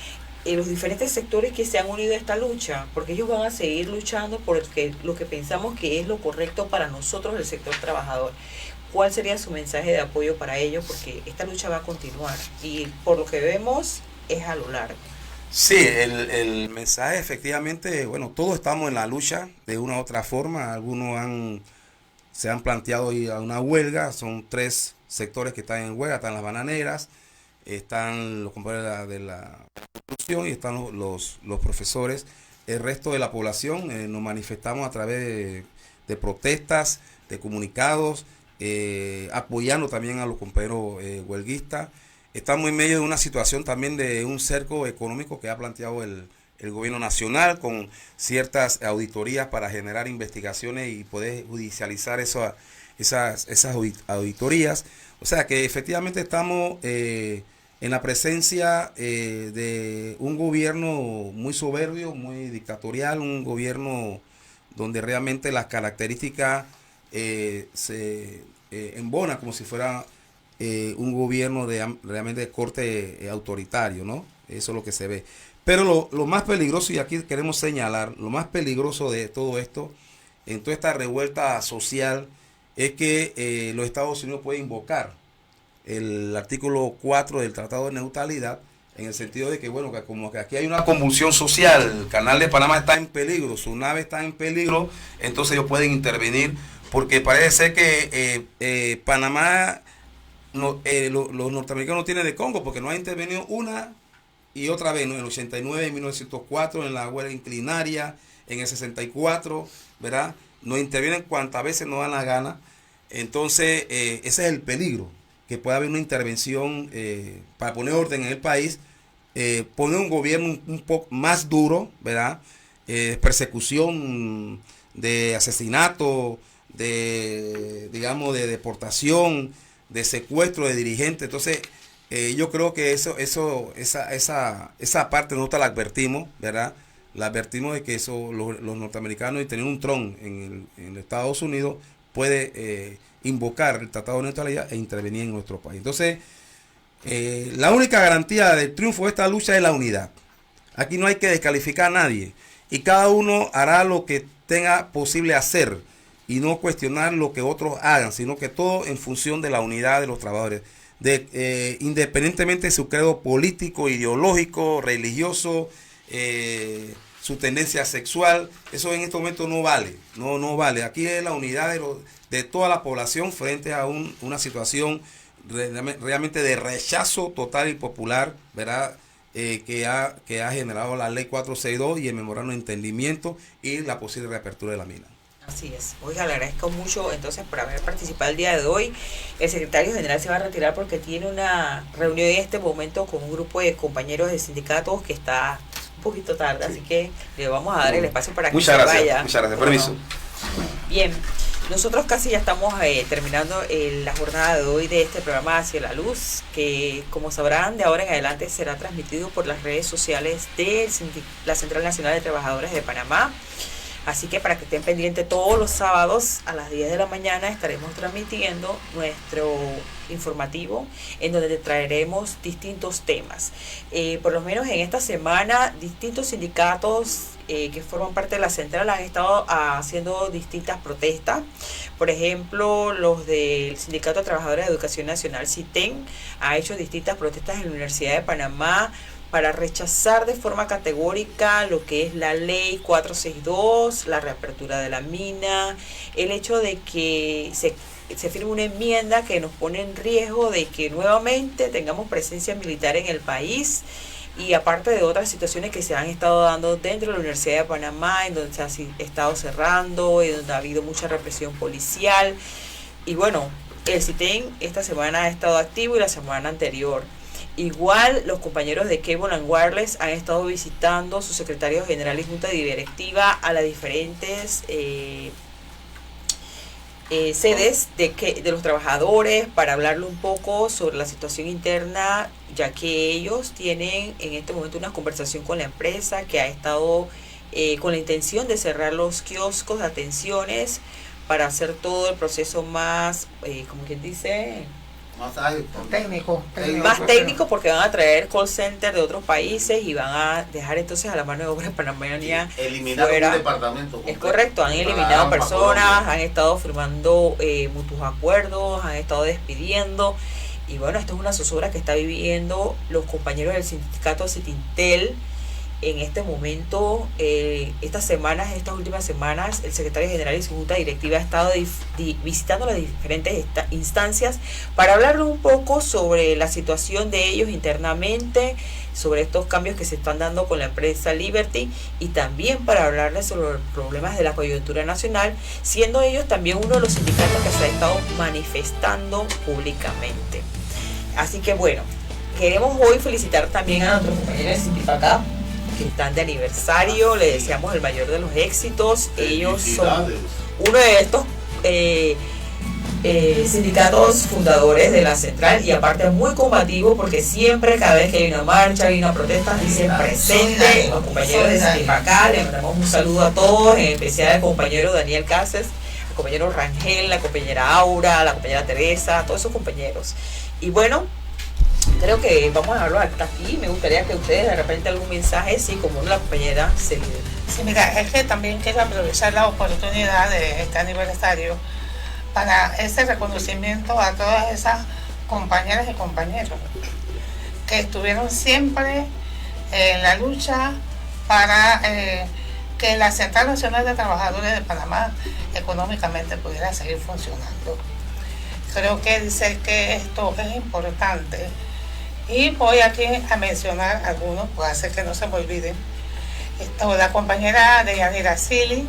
los diferentes sectores que se han unido a esta lucha, porque ellos van a seguir luchando por lo que pensamos que es lo correcto para nosotros, el sector trabajador. ¿Cuál sería su mensaje de apoyo para ellos? Porque esta lucha va a continuar y por lo que vemos es a lo largo. Sí, el mensaje efectivamente, bueno, todos estamos en la lucha de una u otra forma. Algunos se han planteado ir a una huelga. Son 3 sectores que están en huelga. Están las bananeras, están los compañeros de la construcción y están los profesores. El resto de la población nos manifestamos a través de protestas, de comunicados, apoyando también a los compañeros huelguistas. Estamos en medio de una situación también de un cerco económico que ha planteado el gobierno nacional con ciertas auditorías para generar investigaciones y poder judicializar esas auditorías. O sea que efectivamente estamos en la presencia de un gobierno muy soberbio, muy dictatorial, un gobierno donde realmente las características se embonan como si fuera un gobierno realmente de corte autoritario, ¿no? Eso es lo que se ve. Pero lo más peligroso, y aquí queremos señalar, lo más peligroso de todo esto, en toda esta revuelta social, es que los Estados Unidos pueden invocar el artículo 4 del Tratado de Neutralidad, en el sentido de que, bueno, que como que aquí hay una convulsión social, el canal de Panamá está en peligro, su nave está en peligro, entonces ellos pueden intervenir, porque parece ser que Panamá, los norteamericanos no tienen de Congo, porque no ha intervenido una y otra vez, ¿no? En el 89, en 1904, en la huelga inclinaria, en el 64, ¿verdad? No intervienen cuantas veces nos dan la gana. Entonces, ese es el peligro, que pueda haber una intervención para poner orden en el país, poner un gobierno un poco más duro, ¿verdad? Persecución de asesinato, digamos, de deportación, de secuestro de dirigentes. Entonces, yo creo que esa parte nosotros la advertimos, ¿verdad? La advertimos de que los norteamericanos, y tener un tron en Estados Unidos, puede invocar el Tratado de Neutralidad e intervenir en nuestro país. Entonces, la única garantía del triunfo de esta lucha es la unidad. Aquí no hay que descalificar a nadie, y cada uno hará lo que tenga posible hacer y no cuestionar lo que otros hagan, sino que todo en función de la unidad de los trabajadores, independientemente de su credo político, ideológico, religioso, su tendencia sexual. Eso en este momento no vale, no vale. Aquí es la unidad de toda la población frente a una situación realmente de rechazo total y popular, ¿verdad? Que ha generado la ley 462 y el memorándum de entendimiento y la posible reapertura de la mina. Así es. Oiga, le agradezco mucho entonces por haber participado el día de hoy. El secretario general se va a retirar porque tiene una reunión en este momento con un grupo de compañeros de sindicatos que está un poquito tarde, así que le vamos a dar el espacio para que se vaya. Muchas gracias, permiso. Bien, nosotros casi ya estamos terminando la jornada de hoy de este programa Hacia la Luz, que como sabrán de ahora en adelante será transmitido por las redes sociales de la Central Nacional de Trabajadores de Panamá. Así que para que estén pendientes, todos los sábados a las 10 de la mañana estaremos transmitiendo nuestro informativo, en donde te traeremos distintos temas. Por lo menos en esta semana, distintos sindicatos que forman parte de la central han estado haciendo distintas protestas. Por ejemplo, los del Sindicato de Trabajadores de Educación Nacional, SITEN, ha hecho distintas protestas en la Universidad de Panamá para rechazar de forma categórica lo que es la ley 462, la reapertura de la mina, el hecho de que se firme una enmienda que nos pone en riesgo de que nuevamente tengamos presencia militar en el país, y aparte de otras situaciones que se han estado dando dentro de la Universidad de Panamá, en donde se ha estado cerrando, en donde ha habido mucha represión policial. Y bueno, el CITEN esta semana ha estado activo y la semana anterior. Igual los compañeros de Cable & Wireless han estado visitando su secretario general y junta directiva a las diferentes sedes de los trabajadores para hablarle un poco sobre la situación interna, ya que ellos tienen en este momento una conversación con la empresa que ha estado con la intención de cerrar los kioscos de atenciones para hacer todo el proceso más, como quien dice, más técnico, porque van a traer call center de otros países y van a dejar entonces a la mano de obra panameña eliminar un departamento completo. Es correcto, han eliminado personas, han estado firmando mutuos acuerdos, han estado despidiendo, y bueno, esto es una zozobra que está viviendo los compañeros del sindicato Citintel. En este momento, estas últimas semanas, el secretario general y su junta directiva ha estado visitando las diferentes instancias para hablarles un poco sobre la situación de ellos internamente, sobre estos cambios que se están dando con la empresa Liberty, y también para hablarles sobre los problemas de la coyuntura nacional, siendo ellos también uno de los sindicatos que se ha estado manifestando públicamente. Así que bueno, queremos hoy felicitar también a nuestros compañeros de Citipacá, que están de aniversario. Le deseamos el mayor de los éxitos. Ellos son uno de estos sindicatos fundadores de la central, y aparte muy combativo, porque siempre, cada vez que hay una marcha, hay una protesta, dicen presente los compañeros de Citipacá. Le mandamos un saludo a todos, en especial al compañero Daniel Cáceres, al compañero Rangel, la compañera Aura, la compañera Teresa, a todos esos compañeros. Y bueno, Creo que vamos a dejarlo hasta aquí. Me gustaría que ustedes de repente algún mensaje, sí, como la compañera Celia. Sí, mira, es que también quiero aprovechar la oportunidad de este aniversario para ese reconocimiento a todas esas compañeras y compañeros que estuvieron siempre en la lucha para que la Central Nacional de Trabajadores de Panamá económicamente pudiera seguir funcionando. Creo que dice que esto es importante y voy aquí a mencionar algunos, puede hacer que no se me olviden. La compañera de Yanira Sili,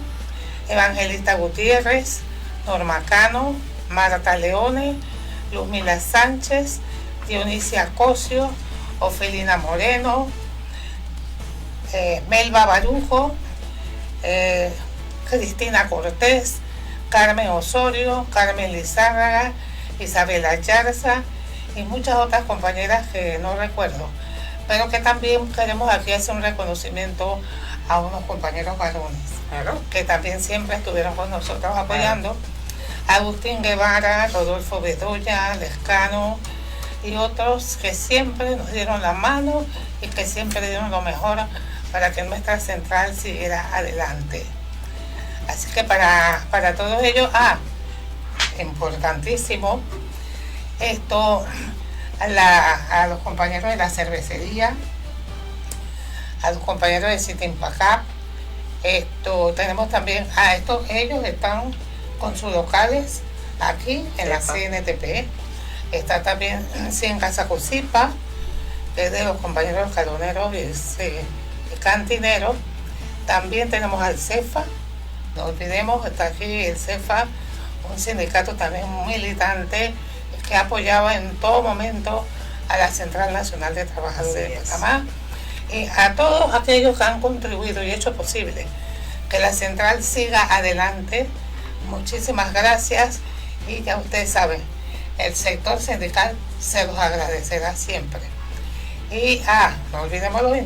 Evangelista Gutiérrez, Norma Cano, Marta Leone, Luzmila Sánchez, Dionisia Cosio, Ofelina Moreno, Melba Barujo, Cristina Cortés, Carmen Osorio, Carmen Lizárraga, Isabela Yarza y muchas otras compañeras que no recuerdo, pero que también queremos aquí hacer un reconocimiento a unos compañeros varones, claro, que también siempre estuvieron con nosotros apoyando, Agustín Guevara, Rodolfo Bedoya, Lescano y otros que siempre nos dieron la mano y que siempre dieron lo mejor para que nuestra central siguiera adelante. Así que para todos ellos, importantísimo, esto a los compañeros de la cervecería, a los compañeros de Citimpacap, tenemos también ellos están con sus locales aquí en la CNTP, está también en Casa Cosipa, que es de los compañeros caloneros y cantineros. También tenemos al CEFA, no olvidemos, está aquí el CEFA, un sindicato también militante que apoyaba en todo momento a la Central Nacional de Trabajadores de Panamá, y a todos aquellos que han contribuido y hecho posible que la central siga adelante. Muchísimas gracias, y ya ustedes saben, el sector sindical se los agradecerá siempre. Y no olvidemos el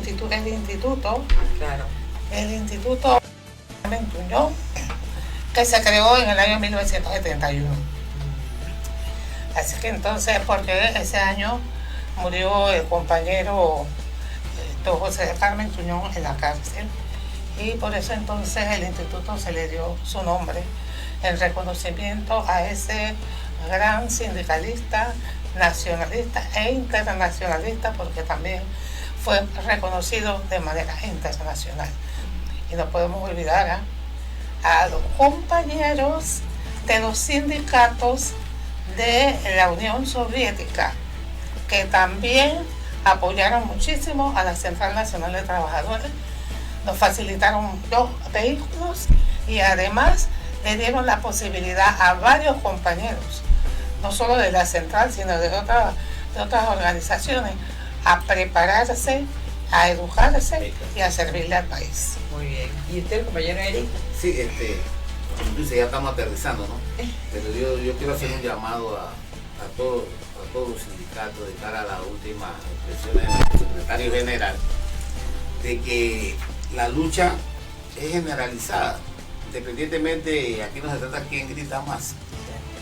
instituto, claro, el Instituto Tuñón, que se creó en el año 1971. Así que entonces, porque ese año murió el compañero José Carmen Tuñón en la cárcel, y por eso entonces el instituto se le dio su nombre en reconocimiento a ese gran sindicalista, nacionalista e internacionalista, porque también fue reconocido de manera internacional. Y no podemos olvidar a los compañeros de los sindicatos de la Unión Soviética, que también apoyaron muchísimo a la Central Nacional de Trabajadores, nos facilitaron 2 vehículos y además le dieron la posibilidad a varios compañeros, no solo de la central, sino de otras organizaciones, a prepararse, a educarse y a servirle al país. Muy bien. ¿Y usted, compañero Eric? Sí, como tú dices, ya estamos aterrizando, ¿no? Pero yo quiero hacer un llamado a todos los sindicatos de cara a la última expresión del secretario general, de que la lucha es generalizada, independientemente, aquí no se trata quién grita más,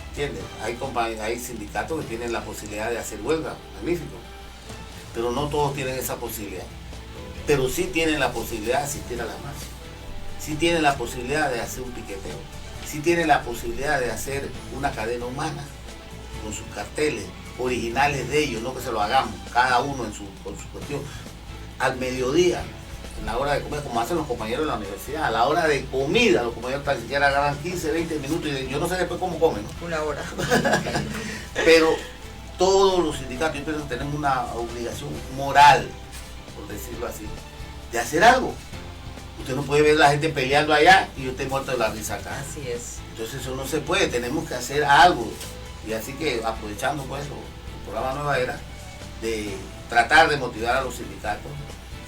¿entiendes? Hay sindicatos que tienen la posibilidad de hacer huelga, magnífico, pero no todos tienen esa posibilidad, pero sí tienen la posibilidad de asistir a la marcha, sí tienen la posibilidad de hacer un piqueteo, sí tienen la posibilidad de hacer una cadena humana con sus carteles originales de ellos, no que se lo hagamos cada uno con su cuestión, al mediodía, en la hora de comer, como hacen los compañeros de la universidad, a la hora de comida, los compañeros tan siquiera agarran 15, 20 minutos y yo no sé después cómo comen, ¿no? Una hora. Pero todos los sindicatos, yo pienso que tenemos una obligación moral, por decirlo así, de hacer algo. Usted no puede ver a la gente peleando allá y usted muerto de la risa acá. Así es. Entonces eso no se puede, tenemos que hacer algo. Y así que aprovechando pues el programa Nueva Era, de tratar de motivar a los sindicatos,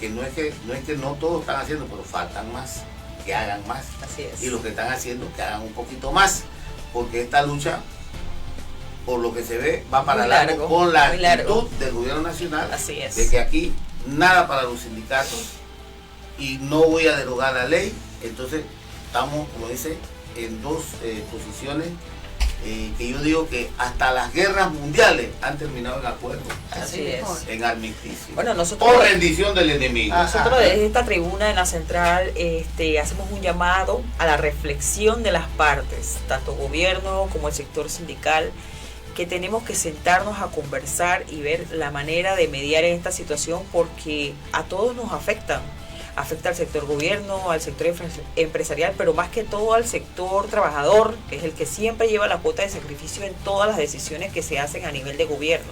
que no es que no todos están haciendo, pero faltan más, que hagan más. Así es. Y los que están haciendo, que hagan un poquito más, porque esta lucha, por lo que se ve, va para largo con la actitud del gobierno nacional. Así es. De que aquí nada para los sindicatos y no voy a derogar la ley. Entonces estamos, como dice, en 2 posiciones que yo digo que hasta las guerras mundiales han terminado en acuerdo, Así es. en armisticio, Bueno, nosotros, por rendición del enemigo. nosotros desde esta tribuna en la central hacemos un llamado a la reflexión de las partes, tanto gobierno como el sector sindical, que tenemos que sentarnos a conversar y ver la manera de mediar en esta situación, porque a todos nos afecta al sector gobierno, al sector empresarial, pero más que todo al sector trabajador, que es el que siempre lleva la cuota de sacrificio en todas las decisiones que se hacen a nivel de gobierno.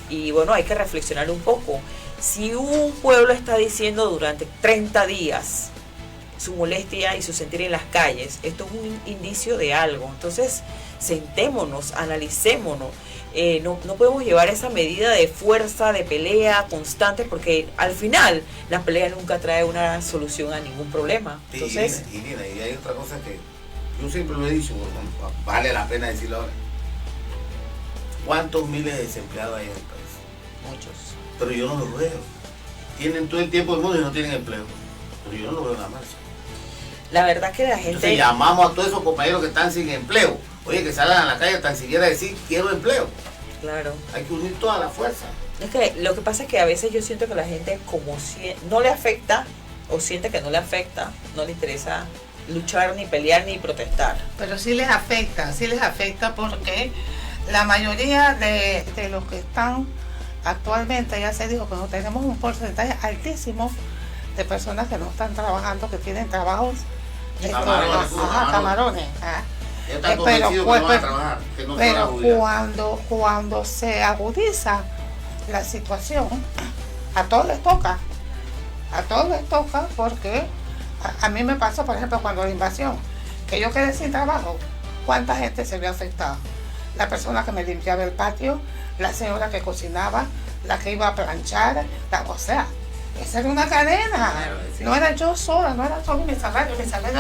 Y bueno, hay que reflexionar un poco. Si un pueblo está diciendo durante 30 días su molestia y su sentir en las calles, esto es un indicio de algo. Entonces, sentémonos, analicémonos. No podemos llevar esa medida de fuerza, de pelea constante, porque al final la pelea nunca trae una solución a ningún problema. Entonces, y hay otra cosa que yo siempre lo he dicho, vale la pena decirlo ahora. ¿Cuántos miles de desempleados hay en el país? muchos. Pero yo no los veo. Tienen todo el tiempo del mundo y no tienen empleo. Pero yo no lo veo en la marcha. La verdad que la gente... Entonces llamamos a todos esos compañeros que están sin empleo. Oye, que salgan a la calle tan siquiera decir quiero empleo. Claro. Hay que unir toda la fuerza. Es que lo que pasa es que a veces yo siento que la gente como si no le afecta o siente que no le afecta, no le interesa luchar, ni pelear, ni protestar. Pero sí les afecta porque la mayoría de los que están actualmente, ya se dijo que no tenemos un porcentaje altísimo de personas que no están trabajando, que tienen trabajos camarones. Están convencidos que no van a trabajar, que no se van a jubilar. cuando se agudiza la situación, a todos les toca porque a mí me pasó, por ejemplo, cuando la invasión, que yo quedé sin trabajo, ¿cuánta gente se vio afectada? La persona que me limpiaba el patio, la señora que cocinaba, la que iba a planchar, o sea, esa era una cadena. Claro, sí. No era yo sola, no era solo mi salario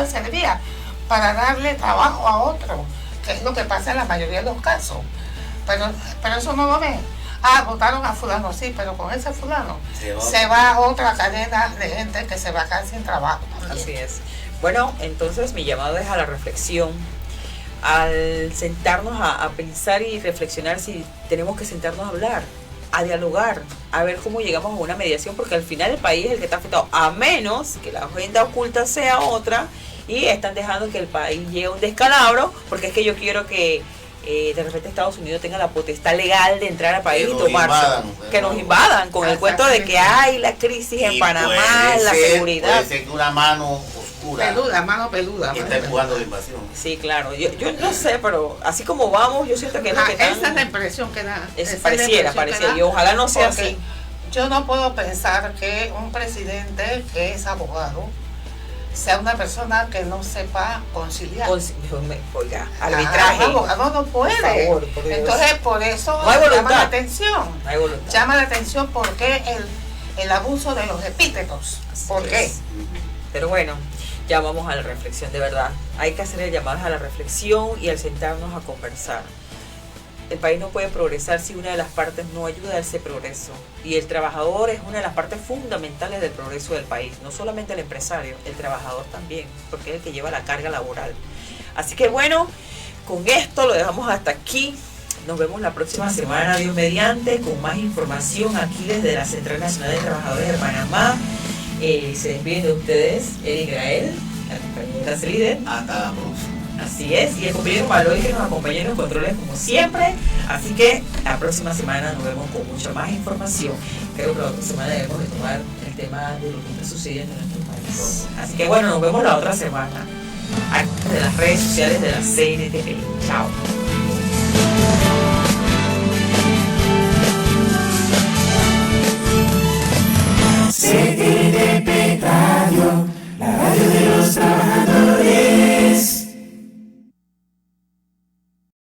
servía para darle trabajo a otro, que es lo que pasa en la mayoría de los casos. Pero eso no lo ven. Votaron a fulano, sí, pero con ese fulano se va a otra cadena de gente que se va a quedar sin trabajo. Así es. Bueno, entonces mi llamado es a la reflexión, al sentarnos a pensar y reflexionar si tenemos que sentarnos a hablar, a dialogar, a ver cómo llegamos a una mediación, porque al final el país es el que está afectado, a menos que la agenda oculta sea otra y están dejando que el país llegue a un descalabro, porque es que yo quiero que de repente Estados Unidos tenga la potestad legal de entrar al país y tomarse, que nos invadan con el cuento de que hay la crisis en Panamá, la seguridad. Puede ser que una mano oscura, mano peluda. está empujando la invasión. Sí, claro, yo no sé, pero así como vamos, yo siento que es lo que están... Esa es la impresión que da. Pareciera, y ojalá no sea así. Yo no puedo pensar que un presidente que es abogado sea una persona que no sepa conciliar. Oiga, arbitraje. Abogado no puede. Por favor, por Dios. Entonces, por eso no hay voluntad. llama la atención. No hay voluntad. Llama la atención porque el abuso de los epítetos. ¿Por qué? Pero bueno, ya vamos a la reflexión, de verdad. Hay que hacer el llamado a la reflexión y al sentarnos a conversar. El país no puede progresar si una de las partes no ayuda a ese progreso. Y el trabajador es una de las partes fundamentales del progreso del país. No solamente el empresario, el trabajador también, porque es el que lleva la carga laboral. Así que bueno, con esto lo dejamos hasta aquí. Nos vemos la próxima semana, Dios mediante, con más información aquí desde la Central Nacional de Trabajadores de Panamá. Se despiden de ustedes, Eric Grael, la compañera líder. Hasta la próxima. Así es, y el compañero Maloy que nos acompaña en los controles como siempre. Así que la próxima semana nos vemos con mucha más información. Creo que la otra semana debemos de tomar el tema de lo que está sucediendo en nuestro país. Así que bueno, nos vemos la otra semana. Aquí de las redes sociales de la CNTP. Chao.